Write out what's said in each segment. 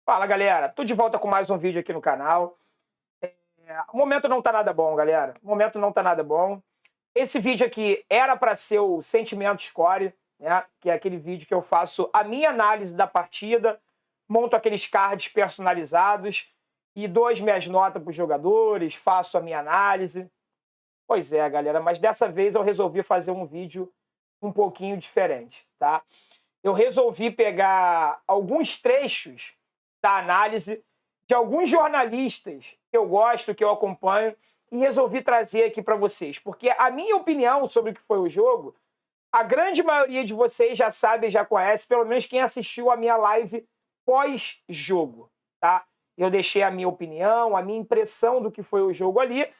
Fala, galera. Tô de volta com mais um vídeo aqui no canal. O momento não tá nada bom, galera. O momento não tá nada bom. Esse vídeo aqui era para ser o Sentimento Score, né? Que é aquele vídeo que eu faço a minha análise da partida, monto aqueles cards personalizados e dou as minhas notas para os jogadores, faço a minha análise. Pois é, galera, mas dessa vez eu resolvi fazer um vídeo um pouquinho diferente, tá? Eu resolvi pegar alguns trechos da análise de alguns jornalistas que eu gosto, que eu acompanho, e resolvi trazer aqui para vocês. Porque a minha opinião sobre o que foi o jogo, a grande maioria de vocês já sabe, já conhece, pelo menos quem assistiu a minha live pós-jogo, tá? Eu deixei a minha opinião, a minha impressão do que foi o jogo ali,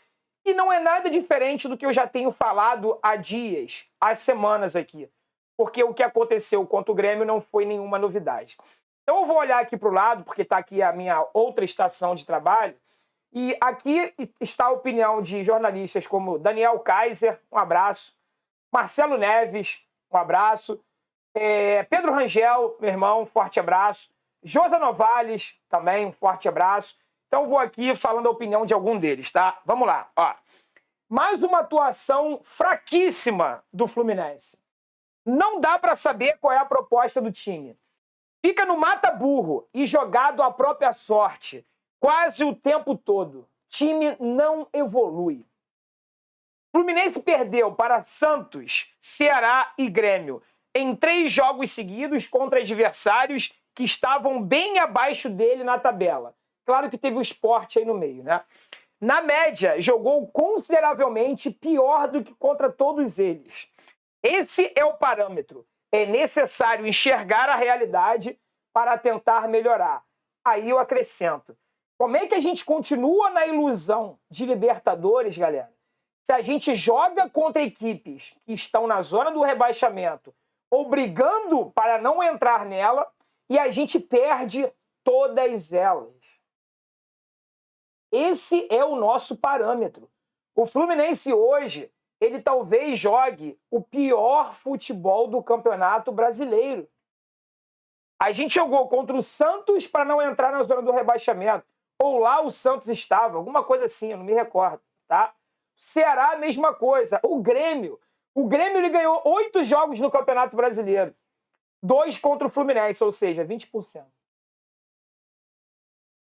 e não é nada diferente do que eu já tenho falado há dias, há semanas aqui. Porque o que aconteceu contra o Grêmio não foi nenhuma novidade. Então eu vou olhar aqui para o lado, porque está aqui a minha outra estação de trabalho, e aqui está a opinião de jornalistas como Daniel Kaiser, um abraço, Marcelo Neves, um abraço, Pedro Rangel, meu irmão, um forte abraço, Josa Novales, também um forte abraço. Então eu vou aqui falando a opinião de algum deles, tá? Vamos lá, ó. Mais uma atuação fraquíssima do Fluminense. Não dá para saber qual é a proposta do time. Fica no mata-burro e jogado à própria sorte, quase o tempo todo. Time não evolui. Fluminense perdeu para Santos, Ceará e Grêmio em 3 jogos seguidos contra adversários que estavam bem abaixo dele na tabela. Claro que teve o Sport aí no meio, né? Na média, jogou consideravelmente pior do que contra todos eles. Esse é o parâmetro. É necessário enxergar a realidade para tentar melhorar. Aí eu acrescento. Como é que a gente continua na ilusão de Libertadores, galera? Se a gente joga contra equipes que estão na zona do rebaixamento ou brigando para não entrar nela e a gente perde todas elas. Esse é o nosso parâmetro. O Fluminense hoje, ele talvez jogue o pior futebol do Campeonato Brasileiro. A gente jogou contra o Santos para não entrar na zona do rebaixamento. Ou lá o Santos estava, alguma coisa assim, eu não me recordo, tá? Ceará, a mesma coisa. O Grêmio ele ganhou 8 jogos no Campeonato Brasileiro. 2 contra o Fluminense, ou seja, 20%.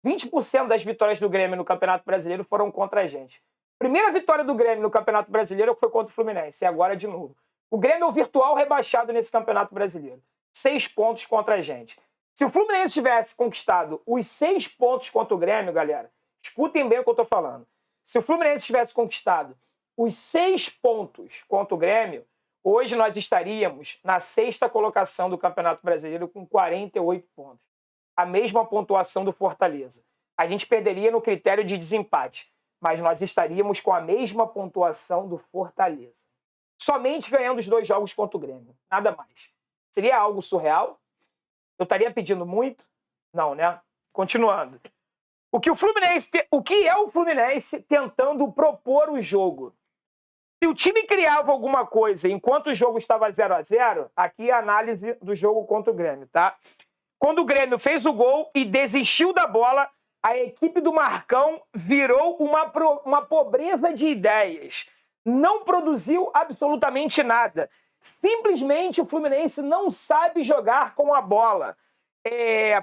20% das vitórias do Grêmio no Campeonato Brasileiro foram contra a gente. Primeira vitória do Grêmio no Campeonato Brasileiro foi contra o Fluminense, e agora de novo. O Grêmio é o virtual rebaixado nesse Campeonato Brasileiro. 6 pontos contra a gente. Se o Fluminense tivesse conquistado os 6 pontos contra o Grêmio, galera, escutem bem o que eu estou falando. Se o Fluminense tivesse conquistado os 6 pontos contra o Grêmio, hoje nós estaríamos na 6ª colocação do Campeonato Brasileiro com 48 pontos. A mesma pontuação do Fortaleza. A gente perderia no critério de desempate, mas nós estaríamos com a mesma pontuação do Fortaleza. Somente ganhando os 2 jogos contra o Grêmio. Nada mais. Seria algo surreal? Eu estaria pedindo muito? Não, né? Continuando. O que é o Fluminense tentando propor o jogo? Se o time criava alguma coisa enquanto o jogo estava 0-0, aqui é a análise do jogo contra o Grêmio, tá? Quando o Grêmio fez o gol e desistiu da bola, a equipe do Marcão virou uma pobreza de ideias. Não produziu absolutamente nada. Simplesmente o Fluminense não sabe jogar com a bola,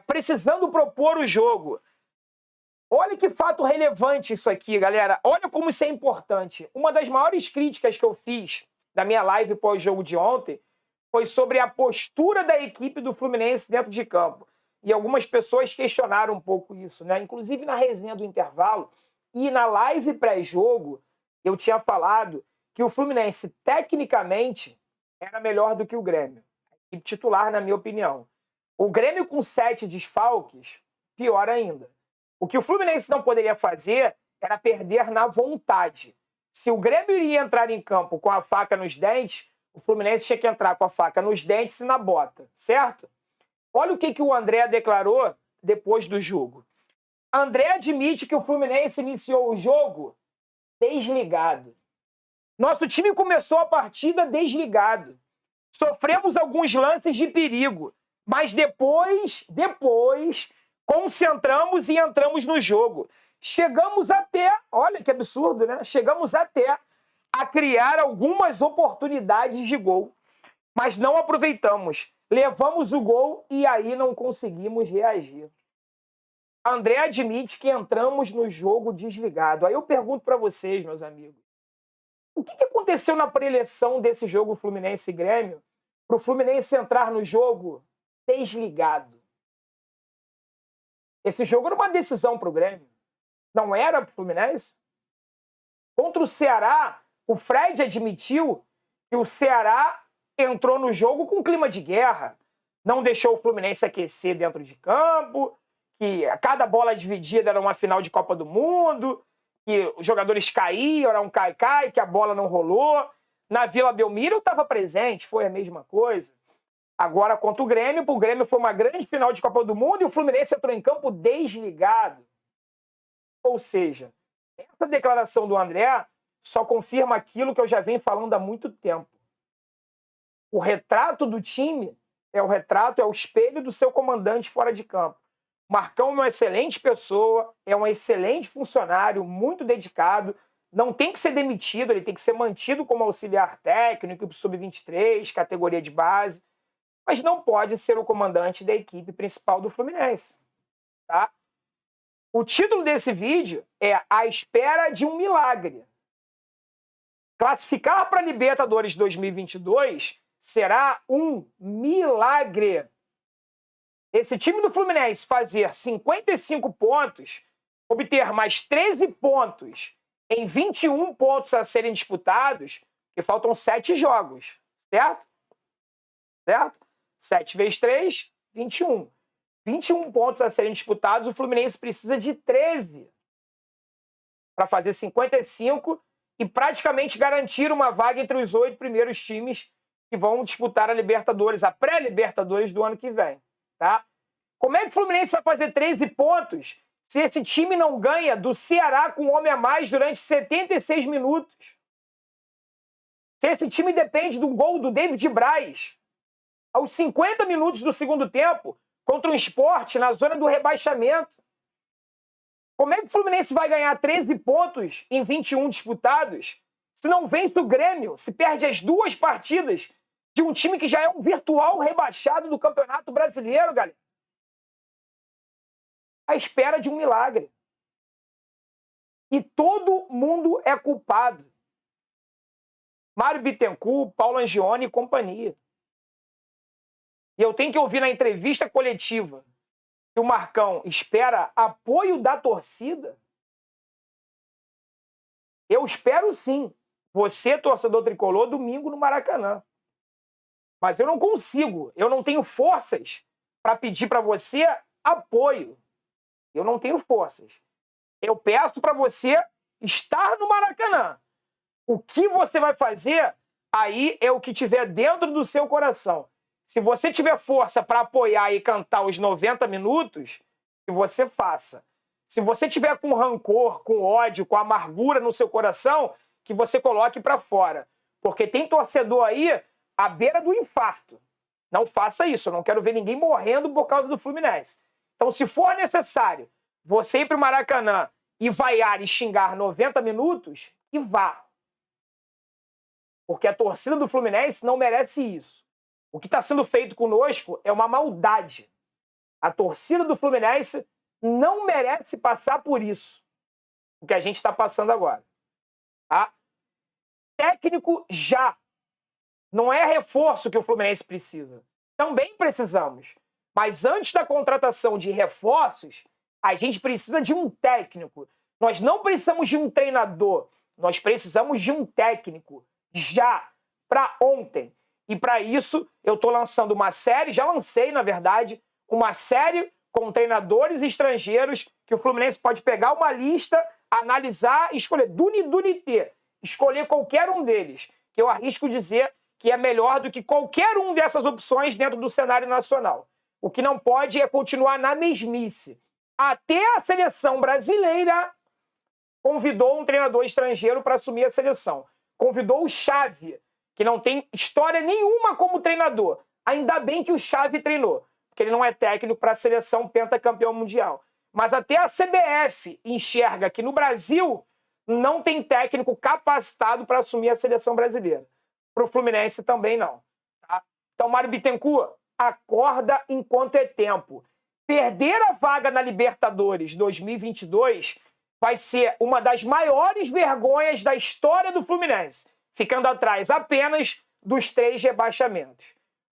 precisando propor o jogo. Olha que fato relevante isso aqui, galera. Olha como isso é importante. Uma das maiores críticas que eu fiz da minha live pós-jogo de ontem foi sobre a postura da equipe do Fluminense dentro de campo. E algumas pessoas questionaram um pouco isso, né? Inclusive na resenha do intervalo e na live pré-jogo, eu tinha falado que o Fluminense, tecnicamente, era melhor do que o Grêmio. E titular, na minha opinião. O Grêmio com 7 desfalques, pior ainda. O que o Fluminense não poderia fazer era perder na vontade. Se o Grêmio iria entrar em campo com a faca nos dentes, o Fluminense tinha que entrar com a faca nos dentes e na bota, certo? Olha o que o André declarou depois do jogo. André admite que o Fluminense iniciou o jogo desligado. Nosso time começou a partida desligado. Sofremos alguns lances de perigo, mas depois concentramos e entramos no jogo. Chegamos até, olha que absurdo, né? Chegamos até a criar algumas oportunidades de gol, mas não aproveitamos. Levamos o gol e aí não conseguimos reagir. André admite que entramos no jogo desligado. Aí eu pergunto para vocês, meus amigos, o que aconteceu na preleção desse jogo Fluminense e Grêmio para o Fluminense entrar no jogo desligado? Esse jogo era uma decisão para o Grêmio. Não era para o Fluminense? Contra o Ceará, o Fred admitiu que o Ceará entrou no jogo com clima de guerra. Não deixou o Fluminense aquecer dentro de campo, que cada bola dividida era uma final de Copa do Mundo, que os jogadores caíam, era um cai-cai, que a bola não rolou. Na Vila Belmiro eu estava presente, foi a mesma coisa. Agora, contra o Grêmio foi uma grande final de Copa do Mundo e o Fluminense entrou em campo desligado. Ou seja, essa declaração do André só confirma aquilo que eu já venho falando há muito tempo. O retrato do time é o espelho do seu comandante fora de campo. O Marcão é uma excelente pessoa, é um excelente funcionário, muito dedicado, não tem que ser demitido, ele tem que ser mantido como auxiliar técnico, sub-23, categoria de base, mas não pode ser o comandante da equipe principal do Fluminense. Tá? O título desse vídeo é A Espera de um Milagre. Classificar para a Libertadores 2022 será um milagre. Esse time do Fluminense fazer 55 pontos, obter mais 13 pontos em 21 pontos a serem disputados, que faltam 7 jogos, certo? Certo? 7 vezes 3, 21. 21 pontos a serem disputados, o Fluminense precisa de 13 para fazer 55 e praticamente garantir uma vaga entre os 8 primeiros times que vão disputar a Libertadores, a pré-Libertadores do ano que vem. Tá? Como é que o Fluminense vai fazer 13 pontos se esse time não ganha do Ceará com um homem a mais durante 76 minutos? Se esse time depende do gol do David Braz aos 50 minutos do segundo tempo contra um Sport na zona do rebaixamento. Como é que o Fluminense vai ganhar 13 pontos em 21 disputados se não vence o Grêmio, se perde as 2 partidas de um time que já é um virtual rebaixado do Campeonato Brasileiro, galera? À espera de um milagre. E todo mundo é culpado. Mário Bittencourt, Paulo Angione e companhia. E eu tenho que ouvir na entrevista coletiva que o Marcão espera apoio da torcida. Eu espero sim. Você, torcedor tricolor, domingo no Maracanã. Mas eu não consigo. Eu não tenho forças para pedir para você apoio. Eu não tenho forças. Eu peço para você estar no Maracanã. O que você vai fazer, aí é o que tiver dentro do seu coração. Se você tiver força para apoiar e cantar os 90 minutos, que você faça. Se você tiver com rancor, com ódio, com amargura no seu coração, que você coloque para fora. Porque tem torcedor aí à beira do infarto. Não faça isso, eu não quero ver ninguém morrendo por causa do Fluminense. Então, se for necessário você ir para o Maracanã e vaiar e xingar 90 minutos, e vá. Porque a torcida do Fluminense não merece isso. O que está sendo feito conosco é uma maldade. A torcida do Fluminense não merece passar por isso. O que a gente está passando agora. Tá? Técnico já. Não é reforço que o Fluminense precisa. Também precisamos. Mas antes da contratação de reforços, a gente precisa de um técnico. Nós não precisamos de um treinador. Nós precisamos de um técnico. Já. Para ontem. E para isso, eu estou lançando uma série, já lancei, na verdade, uma série com treinadores estrangeiros que o Fluminense pode pegar uma lista, analisar e escolher. Dunité. Escolher qualquer um deles, que eu arrisco dizer que é melhor do que qualquer um dessas opções dentro do cenário nacional. O que não pode é continuar na mesmice. Até a seleção brasileira convidou um treinador estrangeiro para assumir a seleção. Convidou o Xavi, que não tem história nenhuma como treinador. Ainda bem que o Xavi treinou. porque ele não é técnico para a seleção pentacampeão mundial. Mas até a CBF enxerga que no Brasil não tem técnico capacitado para assumir a seleção brasileira. Para o Fluminense também não. Tá? Então, Mário Bittencourt, acorda enquanto é tempo. Perder a vaga na Libertadores 2022 vai ser uma das maiores vergonhas da história do Fluminense, ficando atrás apenas dos 3 rebaixamentos.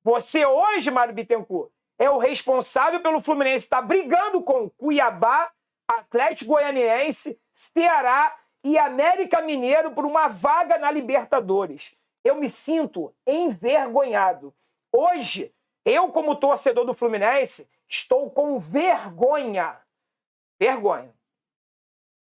Você hoje, Mário Bittencourt, é o responsável pelo Fluminense estar brigando com Cuiabá, Atlético Goianiense, Ceará e América Mineiro por uma vaga na Libertadores. Eu me sinto envergonhado. Hoje, eu, como torcedor do Fluminense, estou com vergonha. Vergonha.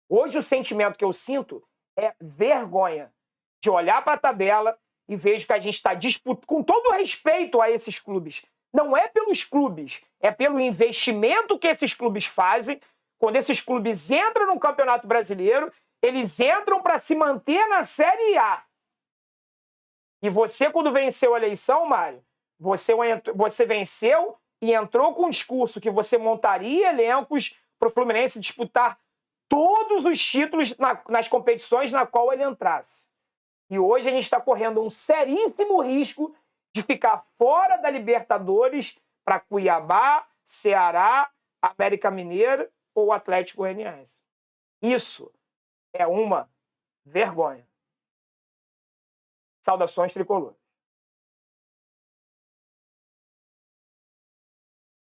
Hoje, o sentimento que eu sinto é vergonha de olhar para a tabela e vejo que a gente está disputando, com todo respeito a esses clubes. Não é pelos clubes, é pelo investimento que esses clubes fazem. Quando esses clubes entram no Campeonato Brasileiro, eles entram para se manter na Série A. E você, quando venceu a eleição, Mário, você venceu e entrou com um discurso que você montaria elencos para o Fluminense disputar todos os títulos nas competições na qual ele entrasse. E hoje a gente está correndo um seríssimo risco de ficar fora da Libertadores para Cuiabá, Ceará, América Mineira ou Atlético Goianiense. Isso é uma vergonha. Saudações, tricolor.